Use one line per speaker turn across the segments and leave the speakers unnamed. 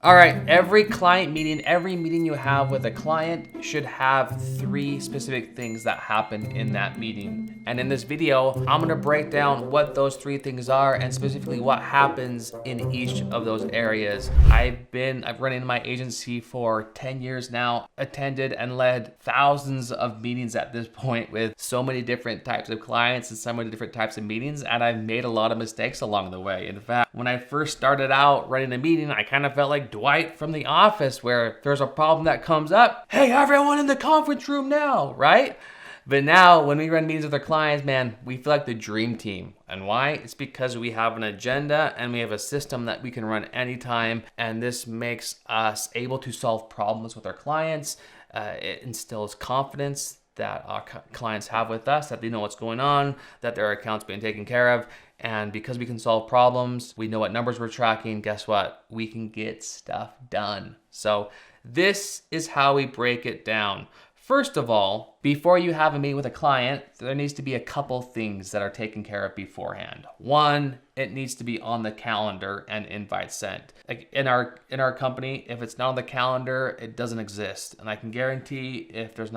All right, every client meeting, every meeting you have with a client should have 3 specific things that happen in that meeting. And in this video, I'm gonna break down what those 3 things are and specifically what happens in each of those areas. I've run in my agency for 10 years now, attended and led thousands of meetings at this point with so many different types of clients and so many different types of meetings, and I've made a lot of mistakes along the way. In fact, when I first started out running a meeting, I kind of felt like Dwight from The Office, where there's a problem that comes up, hey, everyone in the conference room now, right? But now when we run meetings with our clients, man, we feel like the dream team. And why? It's because we have an agenda and we have a system that we can run anytime. And this makes us able to solve problems with our clients. It instills confidence that our clients have with us, that they know what's going on, that their account's being taken care of. And because we can solve problems, we know what numbers we're tracking, guess what? We can get stuff done. So this is how we break it down. First of all, before you have a meeting with a client, there needs to be a couple things that are taken care of beforehand. One, it needs to be on the calendar and invite sent. Like in our company, if it's not on the calendar, it doesn't exist. And I can guarantee if it's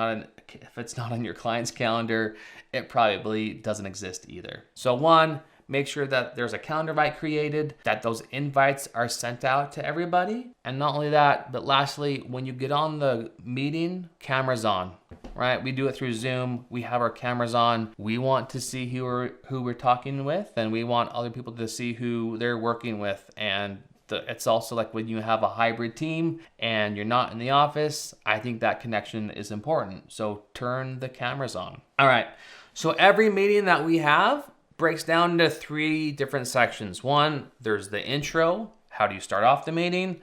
not on your client's calendar, it probably doesn't exist either. So one, make sure that there's a calendar invite created, that those invites are sent out to everybody. And not only that, but lastly, when you get on the meeting, cameras on, right? We do it through Zoom. We have our cameras on. We want to see who we're talking with, and we want other people to see who they're working with. And it's also like when you have a hybrid team and you're not in the office, I think that connection is important. So turn the cameras on. All right. So every meeting that we have breaks down into 3 different sections. One, there's the intro. How do you start off the meeting?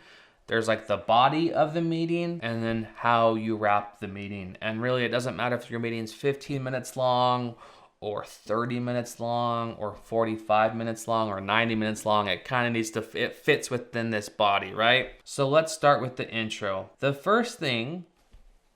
There's like the body of the meeting, and then how you wrap the meeting. And really, it doesn't matter if your meeting's 15 minutes long or 30 minutes long or 45 minutes long or 90 minutes long. It kind of it fits within this body, right? So let's start with the intro. The first thing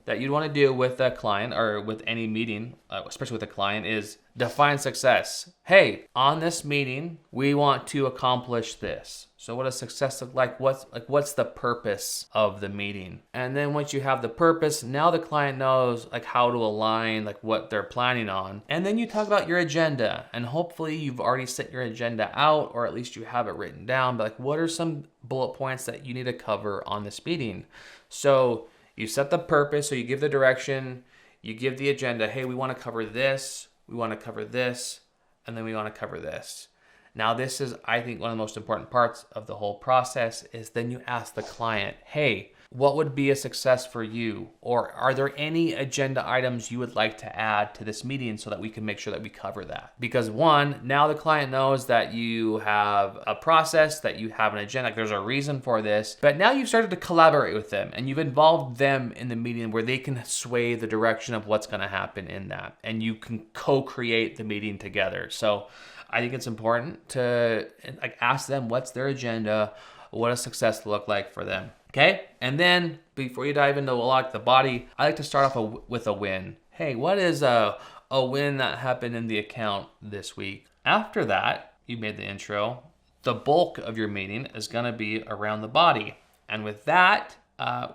that you'd want to do with a client or with any meeting, especially with a client, is define success. Hey, on this meeting, we want to accomplish this. So what does success look like? What's the purpose of the meeting? And then once you have the purpose, now the client knows like how to align like what they're planning on. And then you talk about your agenda, and hopefully you've already set your agenda out, or at least you have it written down. But like, what are some bullet points that you need to cover on this meeting? So you set the purpose, so you give the direction, you give the agenda. Hey, we want to cover this, we want to cover this, and then we want to cover this. Now, this is, I think, one of the most important parts of the whole process is then you ask the client, hey, what would be a success for you? Or are there any agenda items you would like to add to this meeting so that we can make sure that we cover that? Because one, now the client knows that you have a process, that you have an agenda, like there's a reason for this, but now you've started to collaborate with them and you've involved them in the meeting where they can sway the direction of what's going to happen in that. And you can co-create the meeting together. So I think it's important to like ask them what's their agenda, what does success look like for them. Okay, and then before you dive into like the body, I like to start off with a win. Hey, what is a win that happened in the account this week? After that, you made the intro. The bulk of your meeting is going to be around the body. And with that,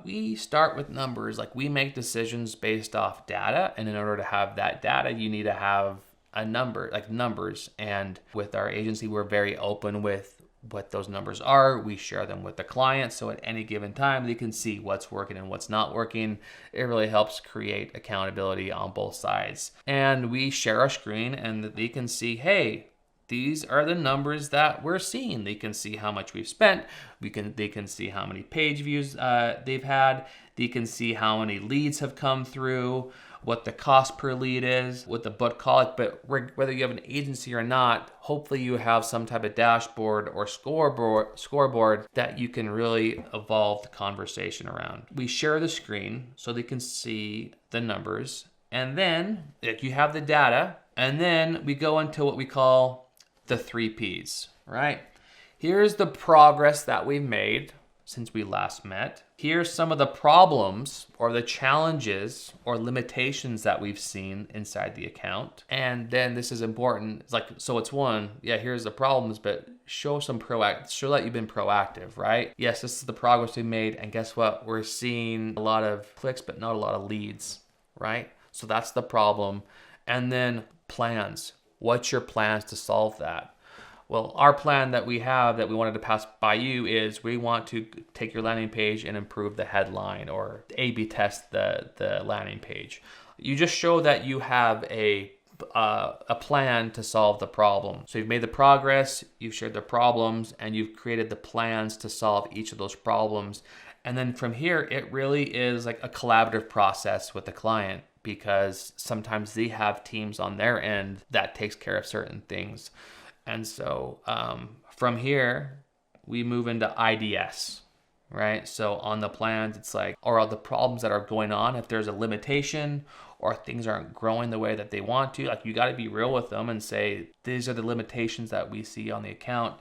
we start with numbers. Like we make decisions based off data. And in order to have that data, you need to have a number, like numbers. And with our agency, we're very open with what those numbers are. We share them with the client, so at any given time they can see what's working and what's not working. It really helps create accountability on both sides. And we share our screen and they can see, hey, these are the numbers that we're seeing. They can see how much we've spent. They can see how many page views they've had. They can see how many leads have come through, what the cost per lead is, what the book call it. But whether you have an agency or not, hopefully you have some type of dashboard or scoreboard that you can really evolve the conversation around. We share the screen so they can see the numbers. And then you have the data. And then we go into what we call the 3 Ps, right? Here's the progress that we've made. since we last met. Here's some of the problems or the challenges or limitations that we've seen inside the account. And then this is important. It's like, so it's one, yeah, here's the problems, but show that you've been proactive, right? Yes, this is the progress we made. And guess what? We're seeing a lot of clicks, but not a lot of leads, right? So that's the problem. And then plans. What's your plans to solve that? Well, our plan that we have that we wanted to pass by you is we want to take your landing page and improve the headline or A/B test the landing page. You just show that you have a plan to solve the problem. So you've made the progress, you've shared the problems, and you've created the plans to solve each of those problems. And then from here, it really is like a collaborative process with the client, because sometimes they have teams on their end that takes care of certain things. And so from here, we move into IDS, right? So on the plans, it's like, or the problems that are going on, if there's a limitation or things aren't growing the way that they want to, like you got to be real with them and say, these are the limitations that we see on the account.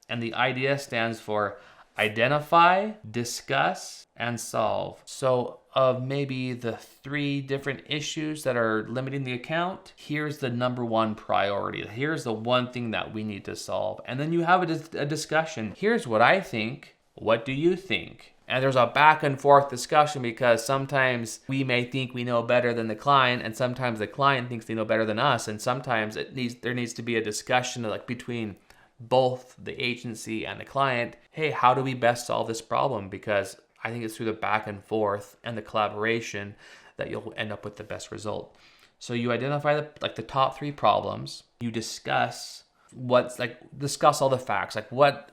And the IDS stands for identify, discuss, and solve. So of maybe the 3 different issues that are limiting the account, here's the number 1 priority. Here's the one thing that we need to solve. And then you have a discussion. Here's what I think. What do you think? And there's a back and forth discussion, because sometimes we may think we know better than the client, and sometimes the client thinks they know better than us. And sometimes there needs to be a discussion like between both the agency and the client. Hey, how do we best solve this problem? Because I think it's through the back and forth and the collaboration that you'll end up with the best result. So you identify the top 3 problems. You discuss discuss all the facts. Like what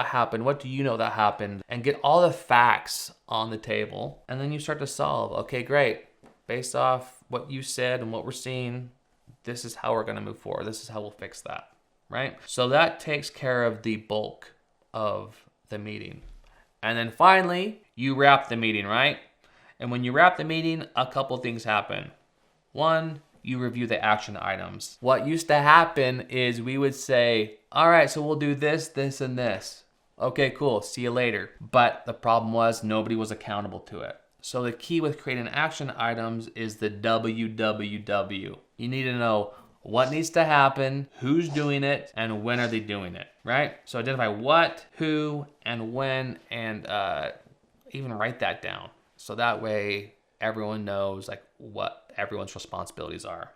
happened? What do you know that happened? And get all the facts on the table. And then you start to solve. Okay, great. Based off what you said and what we're seeing, this is how we're going to move forward. This is how we'll fix that. Right? So that takes care of the bulk of the meeting. And then finally, you wrap the meeting, right? And when you wrap the meeting, a couple things happen. One, you review the action items. What used to happen is we would say, all right, so we'll do this, this, and this. Okay, cool, see you later. But the problem was nobody was accountable to it. So the key with creating action items is the WWW. You need to know what needs to happen, who's doing it, and when are they doing it, right? So identify what, who, and when, and even write that down. So that way everyone knows like what everyone's responsibilities are.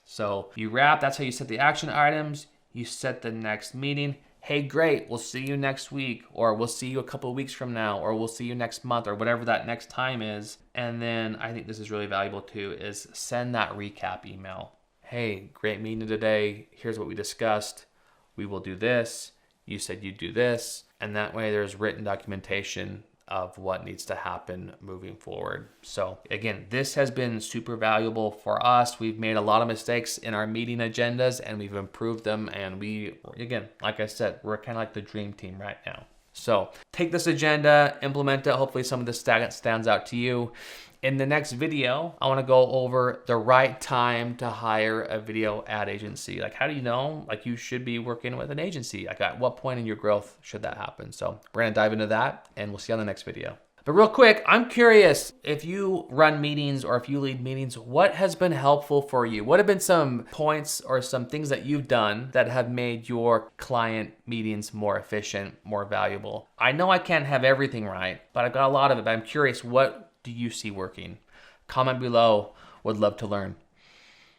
So you wrap, that's how you set the action items. You set the next meeting. Hey, great, we'll see you next week, or we'll see you a couple of weeks from now, or we'll see you next month, or whatever that next time is. And then I think this is really valuable too, is send that recap email. Hey, great meeting today. Here's what we discussed. We will do this. You said you'd do this. And that way there's written documentation of what needs to happen moving forward. So again, this has been super valuable for us. We've made a lot of mistakes in our meeting agendas and we've improved them. And we, again, like I said, we're kind of like the dream team right now. So take this agenda, implement it. Hopefully some of this stands out to you. In the next video, I want to go over the right time to hire a video ad agency. Like, how do you know, like, you should be working with an agency? Like, at what point in your growth should that happen? So we're going to dive into that, and we'll see you on the next video. But real quick, I'm curious, if you run meetings or if you lead meetings, what has been helpful for you? What have been some points or some things that you've done that have made your client meetings more efficient, more valuable? I know I can't have everything right, but I've got a lot of it. But I'm curious, what do you see working? Comment below. Would love to learn.